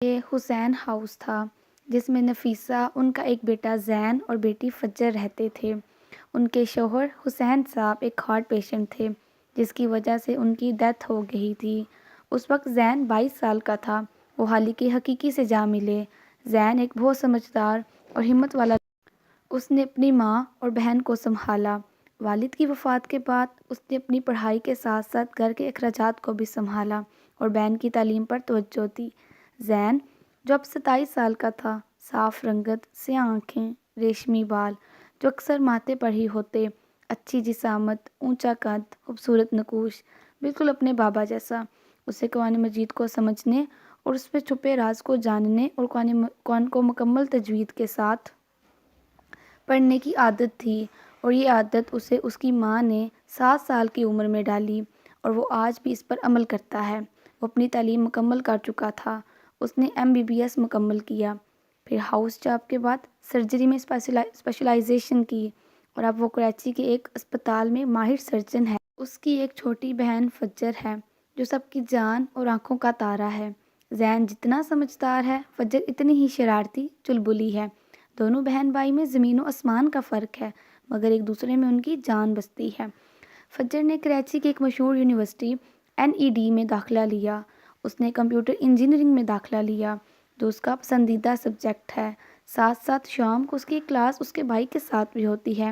یہ حسین ہاؤس تھا جس میں نفیسہ، ان کا ایک بیٹا زین اور بیٹی فجر رہتے تھے۔ ان کے شوہر حسین صاحب ایک ہارٹ پیشنٹ تھے جس کی وجہ سے ان کی ڈیتھ ہو گئی تھی۔ اس وقت زین 22 سال کا تھا۔ وہ حالی کے حقیقی سے جا ملے۔ زین ایک بہت سمجھدار اور ہمت والا اس نے اپنی ماں اور بہن کو سنبھالا۔ والد کی وفات کے بعد اس نے اپنی پڑھائی کے ساتھ ساتھ گھر کے اخراجات کو بھی سنبھالا اور بہن کی تعلیم پر توجہ دی۔ زین جو اب 27 سال کا تھا، صاف رنگت، سیاہ آنکھیں، ریشمی بال جو اکثر ماتھے پر ہی ہوتے، اچھی جسامت، اونچا قد، خوبصورت نقوش، بالکل اپنے بابا جیسا۔ اسے قرآن مجید کو سمجھنے اور اس میں چھپے راز کو جاننے اور قرآن کو مکمل تجوید کے ساتھ پڑھنے کی عادت تھی، اور یہ عادت اسے اس کی ماں نے 7 سال کی عمر میں ڈالی اور وہ آج بھی اس پر عمل کرتا ہے۔ وہ اپنی تعلیم مکمل کر چکا تھا۔ اس نے MBBS مکمل کیا، پھر ہاؤس جاب کے بعد سرجری میں اسپیشلائزیشن کی اور اب وہ کراچی کے ایک اسپتال میں ماہر سرجن ہے۔ اس کی ایک چھوٹی بہن فجر ہے جو سب کی جان اور آنکھوں کا تارا ہے۔ زین جتنا سمجھدار ہے، فجر اتنی ہی شرارتی چلبلی ہے۔ دونوں بہن بھائی میں زمین و آسمان کا فرق ہے، مگر ایک دوسرے میں ان کی جان بستی ہے۔ فجر نے کراچی کی ایک مشہور یونیورسٹی NED میں داخلہ لیا۔ اس نے کمپیوٹر انجینئرنگ میں داخلہ لیا جو اس کا پسندیدہ سبجیکٹ ہے۔ ساتھ ساتھ شام کو اس کی کلاس اس کے بھائی کے ساتھ بھی ہوتی ہے۔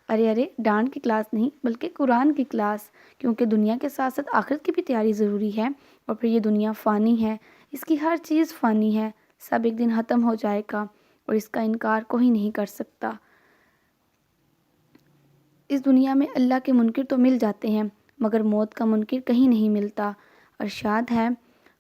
ارے ڈانٹ کی کلاس نہیں بلکہ قرآن کی کلاس، کیونکہ دنیا کے ساتھ ساتھ آخرت کی بھی تیاری ضروری ہے، اور پھر یہ دنیا فانی ہے، اس کی ہر چیز فانی ہے، سب ایک دن ختم ہو جائے گا اور اس کا انکار کوئی نہیں کر سکتا۔ اس دنیا میں اللہ کے منکر تو مل جاتے ہیں مگر موت کا منکر کہیں نہیں ملتا۔ ارشاد ہے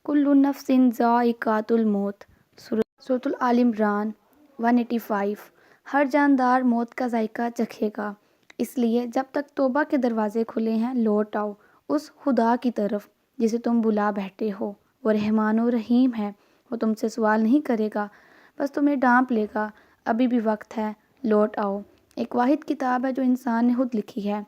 کل نفس ذائقۃ الموت، سورۃ آل عمران 185۔ ہر جاندار موت کا ذائقہ چکھے گا، اس لیے جب تک توبہ کے دروازے کھلے ہیں لوٹ آؤ اس خدا کی طرف جسے تم بلا بیٹھے ہو۔ وہ رحمان و رحیم ہے، وہ تم سے سوال نہیں کرے گا، بس تمہیں ڈانپ لے گا۔ ابھی بھی وقت ہے، لوٹ آؤ۔ ایک واحد کتاب ہے جو انسان نے خود لکھی ہے،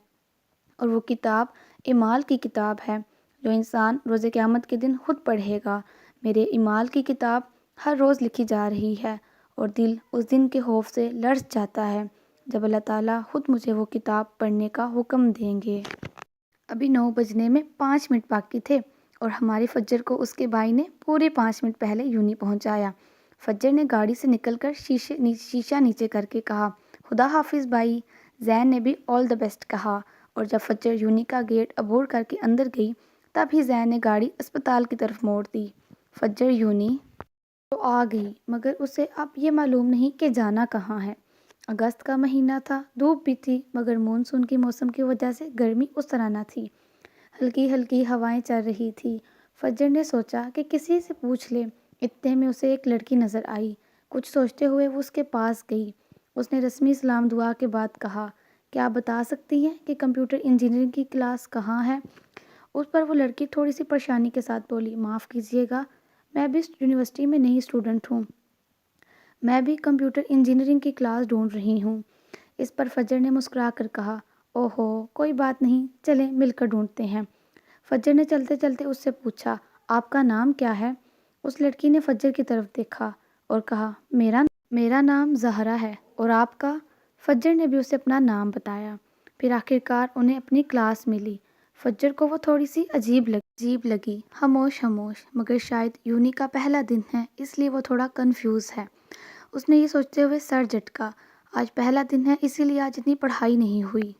اور وہ کتاب اعمال کی کتاب ہے جو انسان روز قیامت کے دن خود پڑھے گا۔ میرے اعمال کی کتاب ہر روز لکھی جا رہی ہے اور دل اس دن کے خوف سے لرز جاتا ہے جب اللہ تعالیٰ خود مجھے وہ کتاب پڑھنے کا حکم دیں گے۔ ابھی 9 بجنے میں 5 منٹ باقی تھے اور ہماری فجر کو اس کے بھائی نے پورے 5 منٹ پہلے یونی پہنچایا۔ فجر نے گاڑی سے نکل کر شیشہ نیچے کر کے کہا خدا حافظ بھائی۔ زین نے بھی آل دا بیسٹ کہا، اور جب فجر یونی کا گیٹ عبور کر کے اندر گئی تب ہی زین نے گاڑی اسپتال کی طرف موڑ دی۔ فجر یونی تو آ گئی مگر اسے اب یہ معلوم نہیں کہ جانا کہاں ہے۔ اگست کا مہینہ تھا، دھوپ بھی تھی مگر مونسون کے موسم کی وجہ سے گرمی اس طرح نہ تھی۔ ہلکی ہلکی ہوائیں چل رہی تھی۔ فجر نے سوچا کہ کسی سے پوچھ لے۔ اتنے میں اسے ایک لڑکی نظر آئی۔ کچھ سوچتے ہوئے وہ اس کے پاس گئی۔ اس نے رسمی سلام دعا کے بعد کہا کیا آپ بتا سکتی ہیں کہ کمپیوٹر انجینئرنگ کی کلاس کہاں ہے؟ اس پر وہ لڑکی تھوڑی سی پریشانی کے ساتھ بولی معاف کیجیے گا، میں بھی اس یونیورسٹی میں نئی اسٹوڈنٹ ہوں، میں بھی کمپیوٹر انجینئرنگ کی کلاس ڈھونڈ رہی ہوں۔ اس پر فجر نے مسکرا کر کہا اوہو کوئی بات نہیں، چلیں مل کر ڈھونڈتے ہیں۔ فجر نے چلتے چلتے اس سے پوچھا آپ کا نام کیا ہے؟ اس لڑکی نے فجر کی طرف دیکھا اور کہا میرا نام زہرا ہے، اور آپ کا؟ فجر نے بھی اسے اپنا نام بتایا۔ پھر آخرکار انہیں اپنی کلاس ملی۔ فجر کو وہ تھوڑی سی عجیب لگی، خاموش مگر شاید یونی کا پہلا دن ہے اس لیے وہ تھوڑا کنفیوز ہے۔ اس نے یہ سوچتے ہوئے سر جھٹکا آج پہلا دن ہے اسی لیے آج اتنی پڑھائی نہیں ہوئی۔